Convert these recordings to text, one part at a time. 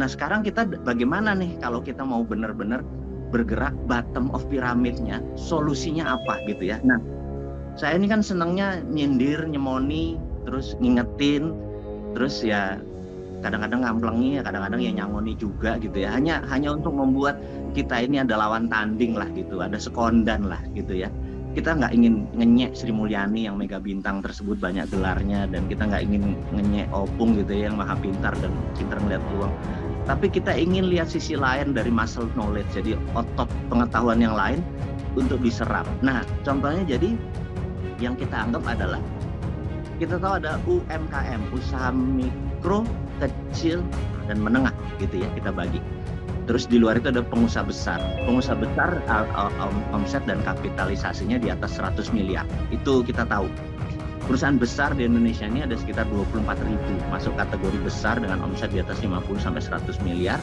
Nah sekarang kita bagaimana nih kalau kita mau benar-benar bergerak bottom of piramidnya, solusinya apa gitu ya. Nah saya ini kan senangnya nyindir, nyemoni, terus ngingetin, terus ya kadang-kadang ngamplengi, kadang-kadang ya nyangoni juga gitu ya. Hanya untuk membuat kita ini ada lawan tanding lah gitu, ada sekondan lah gitu ya. Kita nggak ingin ngenyek Sri Mulyani yang mega bintang tersebut banyak gelarnya, dan kita nggak ingin ngenyek Opung gitu ya yang maha pintar dan pintar melihat peluang. Tapi kita ingin lihat sisi lain dari muscle knowledge, jadi otot pengetahuan yang lain untuk diserap. Nah contohnya jadi yang kita anggap adalah, kita tahu ada UMKM, usaha mikro, kecil, dan menengah gitu ya, kita bagi. Terus di luar itu ada pengusaha besar. Pengusaha besar omset dan kapitalisasinya di atas 100 miliar. Itu kita tahu. Perusahaan besar di Indonesia ini ada sekitar 24.000 masuk kategori besar dengan omset di atas 50 sampai 100 miliar.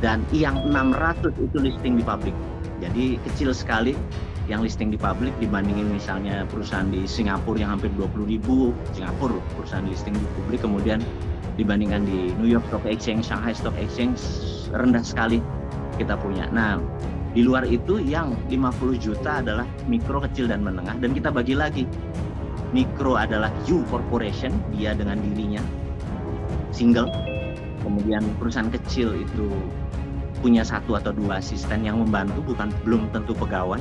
Dan yang 600 itu listing di publik. Jadi kecil sekali yang listing di publik dibandingin misalnya perusahaan di Singapura yang hampir 20.000, Singapura perusahaan listing di publik, kemudian dibandingkan di New York Stock Exchange, Shanghai Stock Exchange rendah sekali kita punya. Nah di luar itu yang 50 juta adalah mikro, kecil, dan menengah, dan kita bagi lagi. Mikro adalah U Corporation, dia dengan dirinya single, kemudian perusahaan kecil itu punya 1 atau 2 asisten yang membantu, belum tentu pegawai.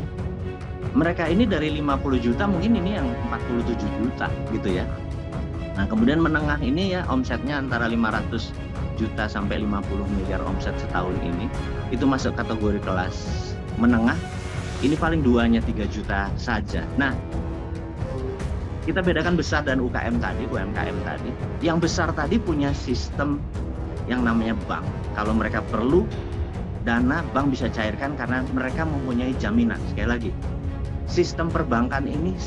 Mereka ini dari 50 juta mungkin ini yang 47 juta gitu ya. Nah kemudian menengah ini ya omsetnya antara 500 juta sampai 50 miliar omset setahun ini, itu masuk kategori kelas menengah. Ini paling duanya 3 juta saja. Nah kita bedakan besar dan UMKM tadi. Yang besar tadi punya sistem yang namanya bank. Kalau mereka perlu dana, bank bisa cairkan karena mereka mempunyai jaminan. Sekali lagi, sistem perbankan ini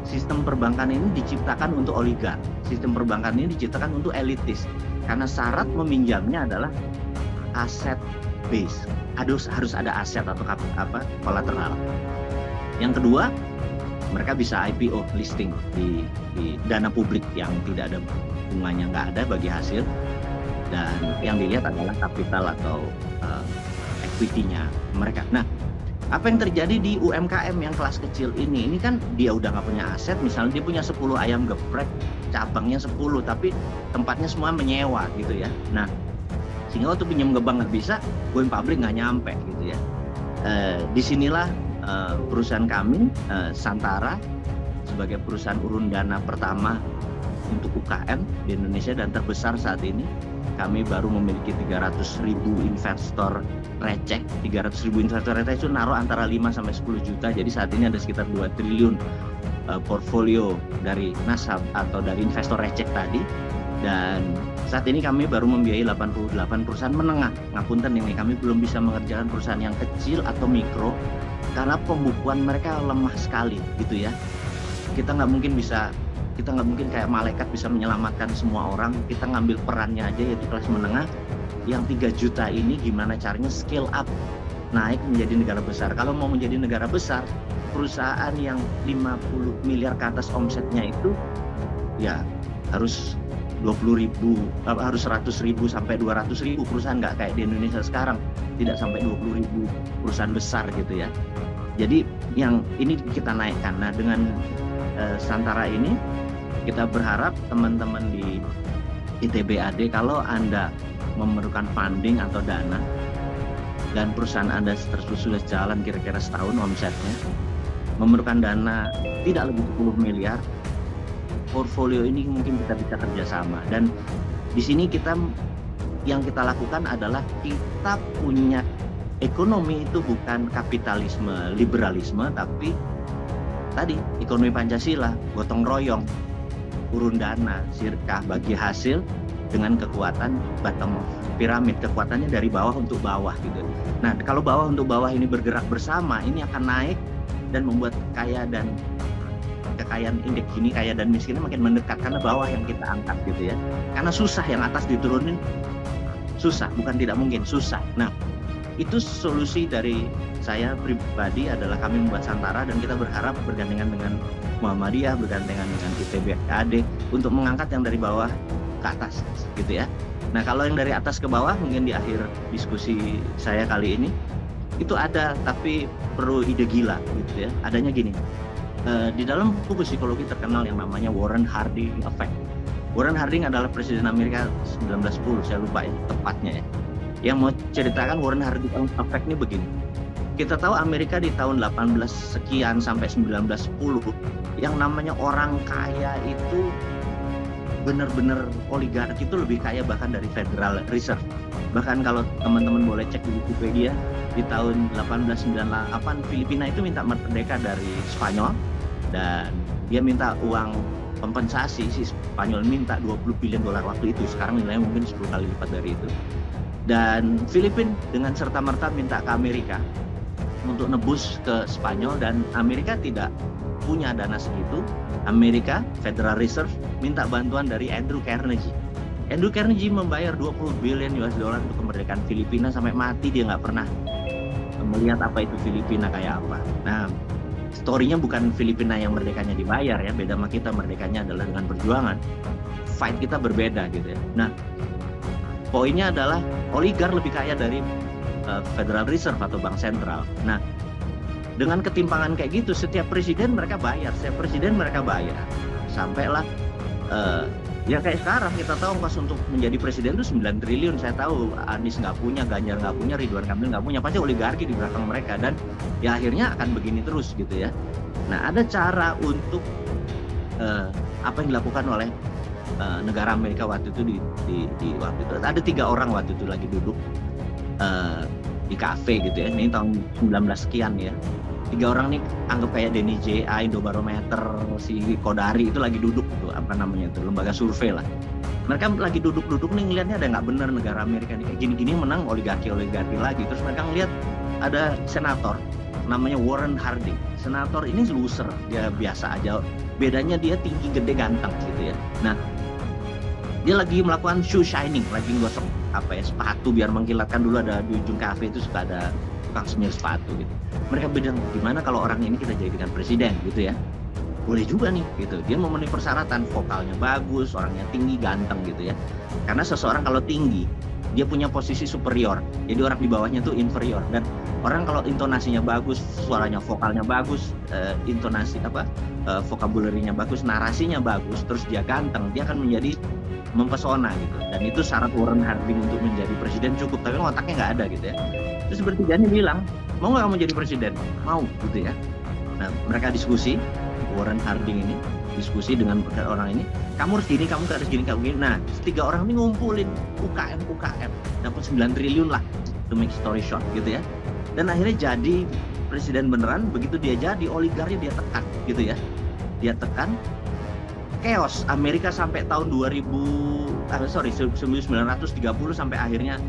sistem perbankan ini diciptakan untuk oligar. Sistem perbankan ini diciptakan untuk elitis. Karena syarat meminjamnya adalah aset base. Harus ada aset atau kolateral. Yang kedua, mereka bisa IPO, listing di dana publik yang tidak ada bunganya, nggak ada bagi hasil. Dan yang dilihat adalah kapital atau equity-nya mereka. Nah, apa yang terjadi di UMKM yang kelas kecil ini kan dia udah nggak punya aset, misalnya dia punya 10 ayam geprek, cabangnya 10, tapi tempatnya semua menyewa gitu ya. Nah, sehingga waktu pinjam ke bank nggak bisa, going public nggak nyampe gitu ya. Disinilah perusahaan kami, Santara, sebagai perusahaan urun dana pertama untuk UKM di Indonesia dan terbesar saat ini. Kami baru memiliki 300.000 investor receh. 300.000 investor receh itu naruh antara 5 sampai 10 juta. Jadi saat ini ada sekitar 2 triliun portfolio dari nasabah atau dari investor receh tadi. Dan saat ini kami baru membiayai 88 perusahaan menengah. Ngapunten ini, kami belum bisa mengerjakan perusahaan yang kecil atau mikro karena pembukuan mereka lemah sekali gitu ya. Kita nggak mungkin kayak malaikat bisa menyelamatkan semua orang. Kita ngambil perannya aja, yaitu kelas menengah. Yang 3 juta ini gimana caranya scale up, naik menjadi negara besar. Kalau mau menjadi negara besar, perusahaan yang 50 miliar ke atas omsetnya itu ya harus 20.000, harus 100.000 sampai 200.000 perusahaan, nggak kayak di Indonesia sekarang, tidak sampai 20.000 perusahaan besar gitu ya. Jadi yang ini kita naikkan. Nah dengan Santara ini kita berharap teman-teman di ITB AD, kalau Anda memerlukan funding atau dana dan perusahaan Anda sudah jalan kira-kira setahun omsetnya, memerlukan dana tidak lebih 10 miliar, portfolio ini mungkin kita bisa kerjasama. Dan di sini yang kita lakukan adalah kita punya ekonomi itu bukan kapitalisme, liberalisme, tapi tadi ekonomi Pancasila, gotong royong, urun dana, sirkah, bagi hasil dengan kekuatan bottom of piramid, kekuatannya dari bawah untuk bawah gitu. Nah kalau bawah untuk bawah ini bergerak bersama, ini akan naik dan membuat kekayaan indeks Gini kaya dan miskinnya makin mendekat, karena bawah yang kita angkat gitu ya. Karena susah yang atas diturunin, susah, bukan tidak mungkin, susah. Nah itu solusi dari saya pribadi adalah kami membuat Santara, dan kita berharap bergandengan dengan Muhammadiyah, bergandengan dengan ITB AD untuk mengangkat yang dari bawah ke atas gitu ya. Nah kalau yang dari atas ke bawah mungkin di akhir diskusi saya kali ini itu ada, tapi perlu ide gila gitu ya. Adanya gini, di dalam buku psikologi terkenal yang namanya Warren Harding Effect. Warren Harding adalah presiden Amerika 1910, saya lupa ya tepatnya ya. Yang mau ceritakan Warren Harding Effect ini begini. Kita tahu Amerika di tahun 18 sekian sampai 1910 yang namanya orang kaya itu benar-benar oligarki itu lebih kaya bahkan dari Federal Reserve. Bahkan kalau teman-teman boleh cek di Wikipedia, di tahun 1898 Filipina itu minta merdeka dari Spanyol dan dia minta uang kompensasi. Si Spanyol minta 20 billion dolar waktu itu, sekarang nilainya mungkin 10 kali lipat dari itu. Dan Filipina dengan serta-merta minta ke Amerika untuk nebus ke Spanyol dan Amerika tidak punya dana segitu. Amerika Federal Reserve minta bantuan dari Andrew Carnegie. Andrew Carnegie membayar 20 billion US dollar untuk kemerdekaan Filipina, sampai mati dia nggak pernah melihat apa itu Filipina kayak apa. Nah, story-nya bukan Filipina yang merdekanya dibayar ya, beda sama kita, merdekanya adalah dengan perjuangan. Fight kita berbeda gitu ya. Nah, poinnya adalah oligar lebih kaya dari Federal Reserve atau bank sentral. Nah, dengan ketimpangan kayak gitu, setiap presiden mereka bayar, sampailah ya kayak sekarang kita tahu ongkos untuk menjadi presiden itu 9 triliun. Saya tahu Anies nggak punya, Ganjar nggak punya, Ridwan Kamil nggak punya, pasti oligarki di belakang mereka, dan ya akhirnya akan begini terus gitu ya. Nah, ada cara untuk apa yang dilakukan oleh negara Amerika waktu itu di waktu itu ada 3 orang waktu itu lagi duduk di kafe gitu ya. Ini tahun 19 sekian ya. 3 orang nih anggap kayak Denny J.A, Indobarometer, si Kodari itu lagi duduk tuh, apa namanya itu, lembaga survei lah. Mereka lagi duduk-duduk nih ngelihatnya ada nggak bener negara Amerika nih kayak gini-gini menang oligarki lagi. Terus mereka ngelihat ada senator namanya Warren Harding. Senator ini loser, dia biasa aja. Bedanya dia tinggi, gede, ganteng gitu ya. Nah, dia lagi melakukan shoe shining, lagi gosok sepatu biar mengkilatkan. Dulu ada di ujung kafe itu suka ada tukang semir sepatu gitu. Mereka bilang, gimana kalau orang ini kita jadikan presiden gitu ya? Boleh juga nih gitu. Dia memenuhi persyaratan, vokalnya bagus, orangnya tinggi, ganteng gitu ya. Karena seseorang kalau tinggi, dia punya posisi superior. Jadi orang di bawahnya tuh inferior. Dan orang kalau intonasinya bagus, suaranya vokalnya bagus, vocabulary-nya bagus, narasinya bagus, terus dia ganteng, dia akan menjadi mempesona gitu. Dan itu syarat Warren Harding untuk menjadi presiden cukup, tapi otaknya nggak ada gitu ya. Terus bertiganya bilang, mau nggak kamu jadi presiden? Mau gitu ya. Nah, mereka diskusi, Warren Harding ini diskusi dengan orang ini, kamu harus gini, kamu harus gini, kamu gini. Nah, 3 orang ini ngumpulin UKM, dapat 9 triliun lah, to make story short gitu ya. Dan akhirnya jadi presiden beneran. Begitu dia jadi, oligarnya dia tekan gitu ya. Dia tekan, chaos Amerika sampai tahun 1930 sampai akhirnya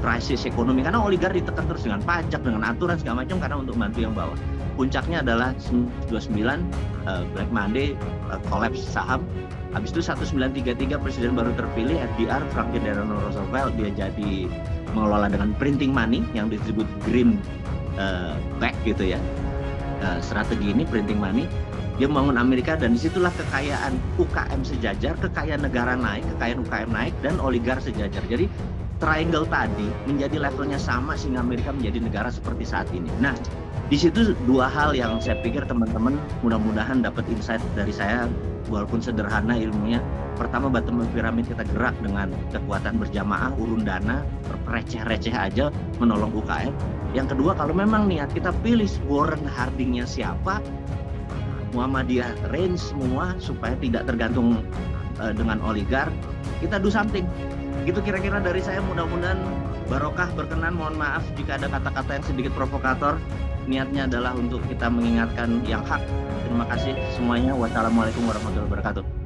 krisis ekonomi, karena oligar ditekan terus dengan pajak, dengan aturan segala macam, karena untuk bantu yang bawah. Puncaknya adalah 29 Black Monday, collapse saham. Habis itu 1933 presiden baru terpilih FDR, Franklin Delano Roosevelt, dia jadi mengelola dengan printing money yang disebut green back gitu ya. Strategi ini printing money, dia membangun Amerika, dan disitulah kekayaan UKM sejajar, kekayaan negara naik, kekayaan UKM naik, dan oligar sejajar. Jadi triangle tadi menjadi levelnya sama sehingga Amerika menjadi negara seperti saat ini. Nah, di situ 2 hal yang saya pikir teman-teman mudah-mudahan dapat insight dari saya, walaupun sederhana ilmunya. Pertama, bottom of pyramid kita gerak dengan kekuatan berjamaah, urun dana, receh-receh aja menolong UKM. Yang kedua, kalau memang niat kita pilih Warren Harding-nya siapa, Muhammadiyah range semua supaya tidak tergantung dengan oligar, kita do something. Gitu kira-kira dari saya, mudah-mudahan barokah, berkenan. Mohon maaf jika ada kata-kata yang sedikit provokator. Niatnya adalah untuk kita mengingatkan yang hak. Terima kasih semuanya. Wassalamualaikum warahmatullahi wabarakatuh.